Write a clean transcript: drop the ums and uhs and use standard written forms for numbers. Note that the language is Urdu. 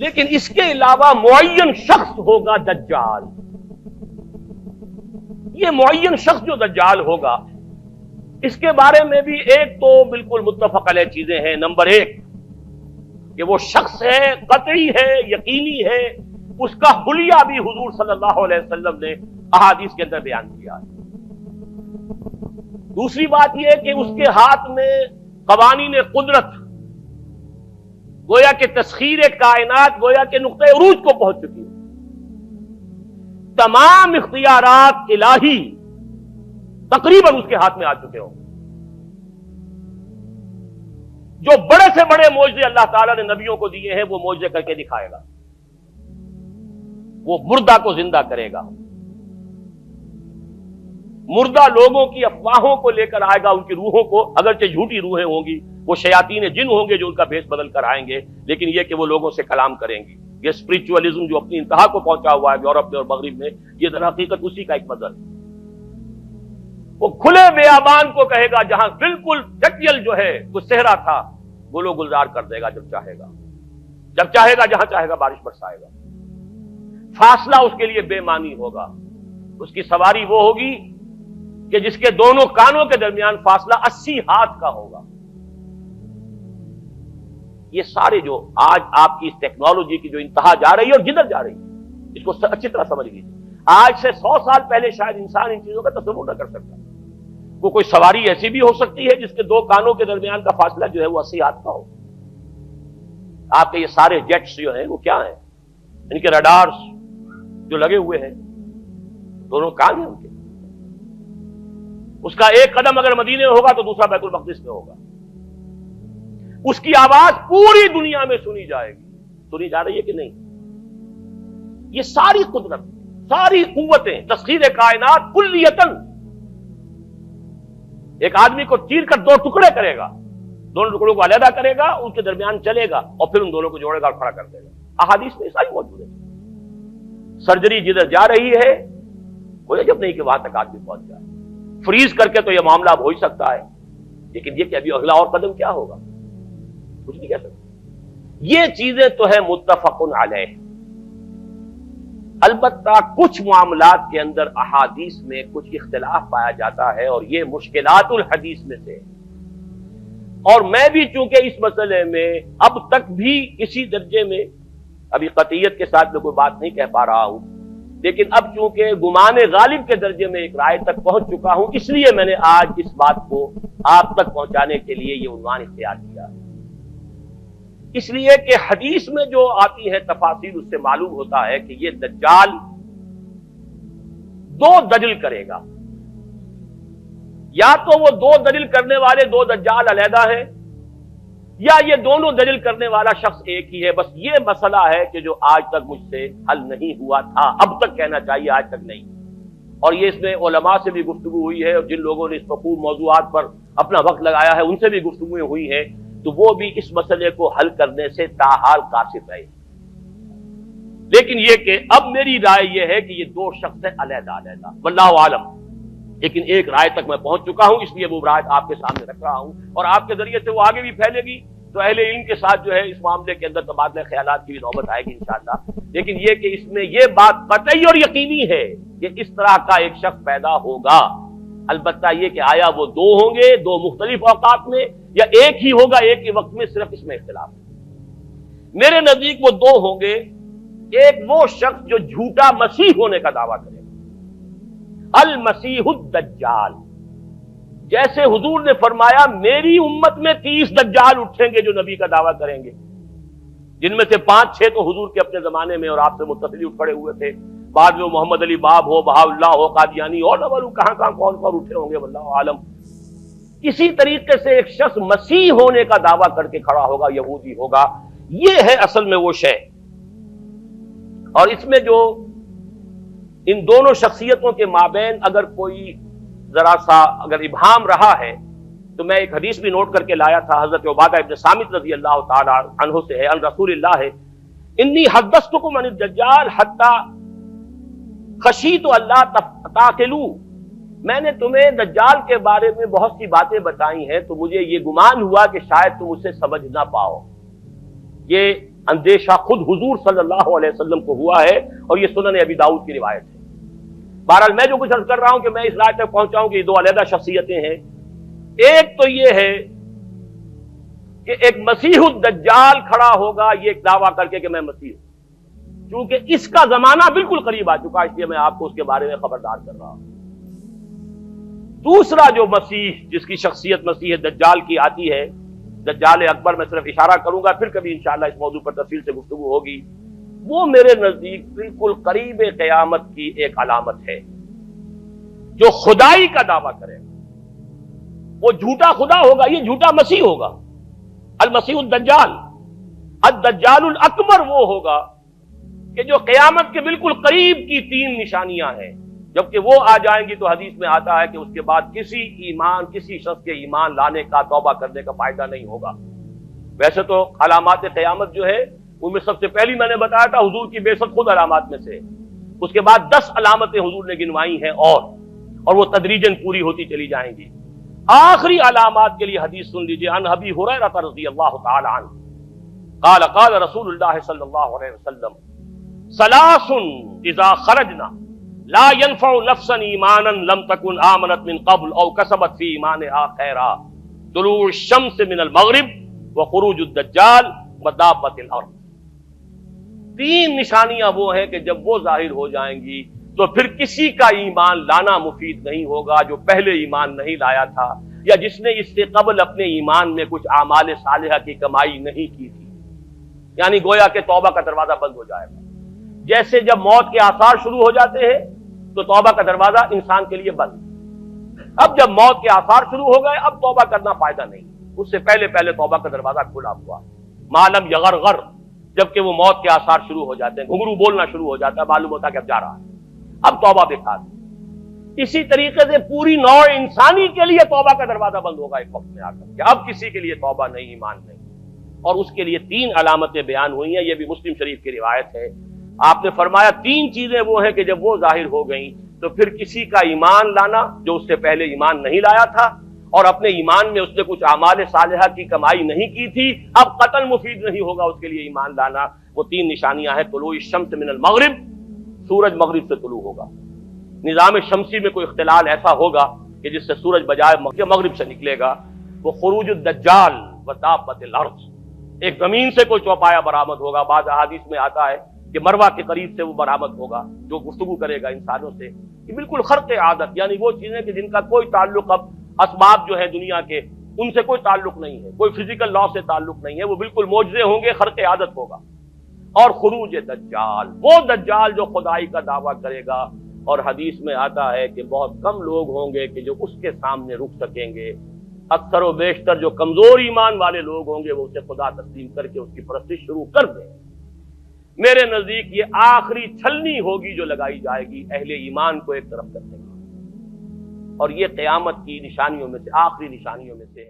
لیکن اس کے علاوہ معین شخص ہوگا دجال. یہ معین شخص جو دجال ہوگا اس کے بارے میں بھی ایک تو بالکل متفق علیہ چیزیں ہیں. نمبر ایک کہ وہ شخص ہے، قطعی ہے، یقینی ہے، اس کا حلیہ بھی حضور صلی اللہ علیہ وسلم نے احادیث کے اندر بیان کیا ہے. دوسری بات یہ کہ اس کے ہاتھ میں قوانین قدرت، گویا کہ تسخیر کائنات گویا کہ نقطۂ عروج کو پہنچ چکی ہے. تمام اختیارات الہی تقریباً اس کے ہاتھ میں آ چکے ہوں. جو بڑے سے بڑے معجزے اللہ تعالیٰ نے نبیوں کو دیے ہیں وہ معجزے کر کے دکھائے گا. وہ مردہ کو زندہ کرے گا، مردہ لوگوں کی افواہوں کو لے کر آئے گا، ان کی روحوں کو، اگرچہ جھوٹی روحیں ہوں گی، وہ شیاطین جن ہوں گے جو ان کا بھیس بدل کر آئیں گے، لیکن یہ کہ وہ لوگوں سے کلام کریں گی. یہ اسپرچولیزم جو اپنی انتہا کو پہنچا ہوا ہے یورپ میں اور مغرب میں، یہ در حقیقت اسی کا ایک مظہر ہے. وہ کھلے بیابان کو کہے گا جہاں بالکل ٹکیل جو ہے وہ صحرا تھا، گل و گلزار کر دے گا جب چاہے گا، جب چاہے گا، جہاں چاہے گا بارش برسائے گا. فاصلہ اس کے لیے بے معنی ہوگا. اس کی سواری وہ ہوگی کہ جس کے دونوں کانوں کے درمیان فاصلہ 80 ہاتھ کا ہوگا. یہ سارے جو آج آپ کی اس ٹیکنالوجی کی جو انتہا جا رہی ہے اور جدھر جا رہی ہے، اس کو اچھی طرح سمجھ لیجیے. آج سے 100 سال پہلے شاید انسان ان چیزوں کا تصور نہ کر سکتا. وہ کوئی سواری ایسی بھی ہو سکتی ہے جس کے دو کانوں کے درمیان کا فاصلہ جو ہے وہ 80 ہاتھ کا ہو. آپ کے یہ سارے جیٹس جو ہیں وہ کیا ہیں؟ ان کے رڈارز جو لگے ہوئے ہیں، دونوں کان ہیں ان کے. اس کا ایک قدم اگر مدینے میں ہوگا تو دوسرا بیت المقدس میں ہوگا. اس کی آواز پوری دنیا میں سنی جائے گی. سنی جا رہی ہے کہ نہیں؟ یہ ساری قدرت، ساری قوتیں، تسخیر کائنات کلیتاً ایک آدمی کو چیر کر دو ٹکڑے کرے گا، دونوں ٹکڑوں کو علیحدہ کرے گا، ان کے درمیان چلے گا اور پھر ان دونوں کو جوڑے گا اور کھڑا کر دے گا. احادیث میں ساری موجود ہے. سرجری جدھر جا رہی ہے کوئی عجب نہیں کہ وہاں تک آدمی پہنچ جائے. فریز کر کے تو یہ معاملہ اب ہو ہی سکتا ہے، لیکن یہ کہ ابھی اگلا اور قدم کیا ہوگا کچھ نہیں کہہ سکتے. یہ چیزیں تو ہیں متفق علیہ. البتہ کچھ معاملات کے اندر احادیث میں کچھ اختلاف پایا جاتا ہے اور یہ مشکلات الحدیث میں سے. اور میں بھی چونکہ اس مسئلے میں اب تک بھی اسی درجے میں، ابھی قطعیت کے ساتھ میں کوئی بات نہیں کہہ پا رہا ہوں، لیکن اب چونکہ گمان غالب کے درجے میں ایک رائے تک پہنچ چکا ہوں، اس لیے میں نے آج اس بات کو آپ تک پہنچانے کے لیے یہ عنوان اختیار کیا. اس لیے کہ حدیث میں جو آتی ہے تفاصیل اس سے معلوم ہوتا ہے کہ یہ دجال دو دجل کرے گا. یا تو وہ دو دجل کرنے والے دو دجال علیحدہ ہیں، یا یہ دونوں دجل کرنے والا شخص ایک ہی ہے. بس یہ مسئلہ ہے کہ جو آج تک مجھ سے حل نہیں ہوا تھا، اب تک کہنا چاہیے آج تک نہیں. اور یہ اس میں علماء سے بھی گفتگو ہوئی ہے، اور جن لوگوں نے اس مفہوم موضوعات پر اپنا وقت لگایا ہے ان سے بھی گفتگویں ہوئی ہیں، تو وہ بھی اس مسئلے کو حل کرنے سے تاحال قاصر رہے. لیکن یہ کہ اب میری رائے یہ ہے کہ یہ دو شخص ہیں علیحدہ علیحدہ، واللہ عالم. لیکن ایک رائے تک میں پہنچ چکا ہوں، اس لیے وہ رائے آپ کے سامنے رکھ رہا ہوں، اور آپ کے ذریعے سے وہ آگے بھی پھیلے گی تو اہل علم کے ساتھ جو ہے اس معاملے کے اندر تبادلہ خیالات کی بھی نوبت آئے گی انشاءاللہ. لیکن یہ کہ اس میں یہ بات قطعی اور یقینی ہے کہ اس طرح کا ایک شخص پیدا ہوگا. البتہ یہ کہ آیا وہ دو ہوں گے دو مختلف اوقات میں، یا ایک ہی ہوگا ایک ہی وقت میں، صرف اس میں اختلاف ہے. میرے نزدیک وہ دو ہوں گے. ایک وہ شخص جو جھوٹا مسیح ہونے کا دعویٰ کرے گا، المسیح الدجال. جیسے حضور نے فرمایا میری امت میں 30 دجال اٹھیں گے جو نبی کا دعویٰ کریں گے، جن میں سے 5-6 تو حضور کے اپنے زمانے میں اور آپ سے متصل اٹھ کھڑے ہوئے تھے. بعد میں محمد علی باب ہو، بہاء اللہ ہو، قادیانی، اور نہ معلوم کہاں کہاں کون کون اٹھے ہوں گے، واللہ عالم. اسی طریقے سے ایک شخص مسیح ہونے کا دعویٰ کر کے کھڑا ہوگا، یہودی ہوگا. یہ ہے اصل میں وہ شے. اور اس میں جو ان دونوں شخصیتوں کے مابین اگر کوئی ذرا سا اگر ابہام رہا ہے تو میں ایک حدیث بھی نوٹ کر کے لایا تھا، حضرت عبادہ ابن صامت رضی اللہ تعالی عنہ سے ہے، عن رسول اللہ ہے، انی حدثتکم عن الدجال حتی خشیت اللہ تعقلوا. میں نے تمہیں دجال کے بارے میں بہت سی باتیں بتائی ہیں تو مجھے یہ گمان ہوا کہ شاید تم اسے سمجھ نہ پاؤ. یہ اندیشہ خود حضور صلی اللہ علیہ وسلم کو ہوا ہے، اور یہ سنن ابی داؤد کی روایت ہے۔ بہرحال میں جو کچھ عرض کر رہا ہوں کہ میں اس رائے تک پہنچا ہوں کہ یہ دو علیحدہ شخصیتیں ہیں۔ ایک تو یہ ہے کہ ایک مسیح الدجال کھڑا ہوگا یہ ایک دعویٰ کر کے کہ میں مسیح ہوں، چونکہ اس کا زمانہ بالکل قریب آ چکا، اس لیے میں آپ کو اس کے بارے میں خبردار کر رہا ہوں۔ دوسرا جو مسیح جس کی شخصیت مسیح دجال کی آتی ہے، دجال اکبر، میں صرف اشارہ کروں گا، پھر کبھی انشاءاللہ اس موضوع پر تفصیل سے گفتگو ہوگی، وہ میرے نزدیک بالکل قریب قیامت کی ایک علامت ہے۔ جو خدائی کا دعویٰ کرے وہ جھوٹا خدا ہوگا، یہ جھوٹا مسیح ہوگا، المسیح الدجال۔ الدجال الاکبر وہ ہوگا کہ جو قیامت کے بالکل قریب کی تین نشانیاں ہیں، جبکہ وہ آ جائیں گی تو حدیث میں آتا ہے کہ اس کے بعد کسی شخص کے ایمان لانے کا، توبہ کرنے کا فائدہ نہیں ہوگا۔ ویسے تو علامات قیامت جو ہے ان میں سب سے پہلی میں نے بتایا تھا حضور کی بعثت خود علامات میں سے، اس کے بعد 10 علامتیں حضور نے گنوائی ہیں، اور وہ تدریجاً پوری ہوتی چلی جائیں گی۔ آخری علامات کے لیے حدیث سن لیجئے، عن ابی ہریرہ رضی اللہ تعالی عنہ قال قال رسول اللہ صلی اللہ علیہ وسلم ثلاث اذا خرجنا لا ينفع نفسا ایمانا لم تكن آمنت من قبل او کسبت فی ایمانها خیرا، طلوع الشمس من المغرب وخروج الدجال ودابۃ الارض۔ تین نشانیاں وہ ہیں کہ جب وہ ظاہر ہو جائیں گی تو پھر کسی کا ایمان لانا مفید نہیں ہوگا جو پہلے ایمان نہیں لایا تھا، یا جس نے اس سے قبل اپنے ایمان میں کچھ اعمال صالحہ کی کمائی نہیں کی تھی۔ یعنی گویا کہ توبہ کا دروازہ بند ہو جائے گا۔ جیسے جب موت کے آثار شروع ہو جاتے ہیں تو توبہ کا دروازہ انسان کے لیے بند، اب جب موت کے آثار شروع ہو گئے اب توبہ کرنا فائدہ نہیں، اس سے پہلے توبہ کا دروازہ کھلا ہوا۔ معلم یغرغر، جبکہ وہ موت کے آثار شروع ہو جاتے ہیں، گھنگرو بولنا شروع ہو جاتا ہے، معلوم ہوتا ہے کہ اب جا رہا ہے، اب توبہ بیکار۔ اسی طریقے سے پوری نوع انسانی کے لیے توبہ کا دروازہ بند ہوگا ایک وقت میں آ کر کہ اب کسی کے لیے توبہ نہیں، ایمان نہیں، اور اس کے لیے 3 علامتیں بیان ہوئی ہیں، یہ بھی مسلم شریف کی روایت ہے۔ آپ نے فرمایا 3 چیزیں وہ ہیں کہ جب وہ ظاہر ہو گئیں تو پھر کسی کا ایمان لانا جو اس سے پہلے ایمان نہیں لایا تھا، اور اپنے ایمان میں اس نے کچھ اعمال صالحہ کی کمائی نہیں کی تھی، اب قتل مفید نہیں ہوگا اس کے لیے ایمان لانا۔ وہ 3 نشانیاں ہیں، طلوع الشمس من المغرب، سورج مغرب سے طلوع ہوگا۔ نظام شمسی میں کوئی اختلال ایسا ہوگا کہ جس سے سورج بجائے مغرب سے نکلے گا۔ وہ خروج الدجال ودابۃ الارض، ایک زمین سے کوئی چوپایا برآمد ہوگا، بعض احادیث میں آتا ہے کہ مروہ کے قریب سے وہ برآمد ہوگا جو گفتگو کرے گا انسانوں سے۔ یہ بالکل خرق عادت، یعنی وہ چیزیں کہ جن کا کوئی تعلق اب اسباب جو ہے دنیا کے ان سے کوئی تعلق نہیں ہے، کوئی فزیکل لا سے تعلق نہیں ہے، وہ بالکل معجزے ہوں گے، خرق عادت ہوگا۔ اور خروج دجال، وہ دجال جو خدائی کا دعویٰ کرے گا، اور حدیث میں آتا ہے کہ بہت کم لوگ ہوں گے کہ جو اس کے سامنے رک سکیں گے، اکثر و بیشتر جو کمزور ایمان والے لوگ ہوں گے وہ اسے خدا تسلیم کر کے اس کی پرستش شروع کر دیں۔ میرے نزدیک یہ آخری چھلنی ہوگی جو لگائی جائے گی اہل ایمان کو ایک طرف کرنے کی، اور یہ قیامت کی نشانیوں میں سے آخری نشانیوں میں سے ہے۔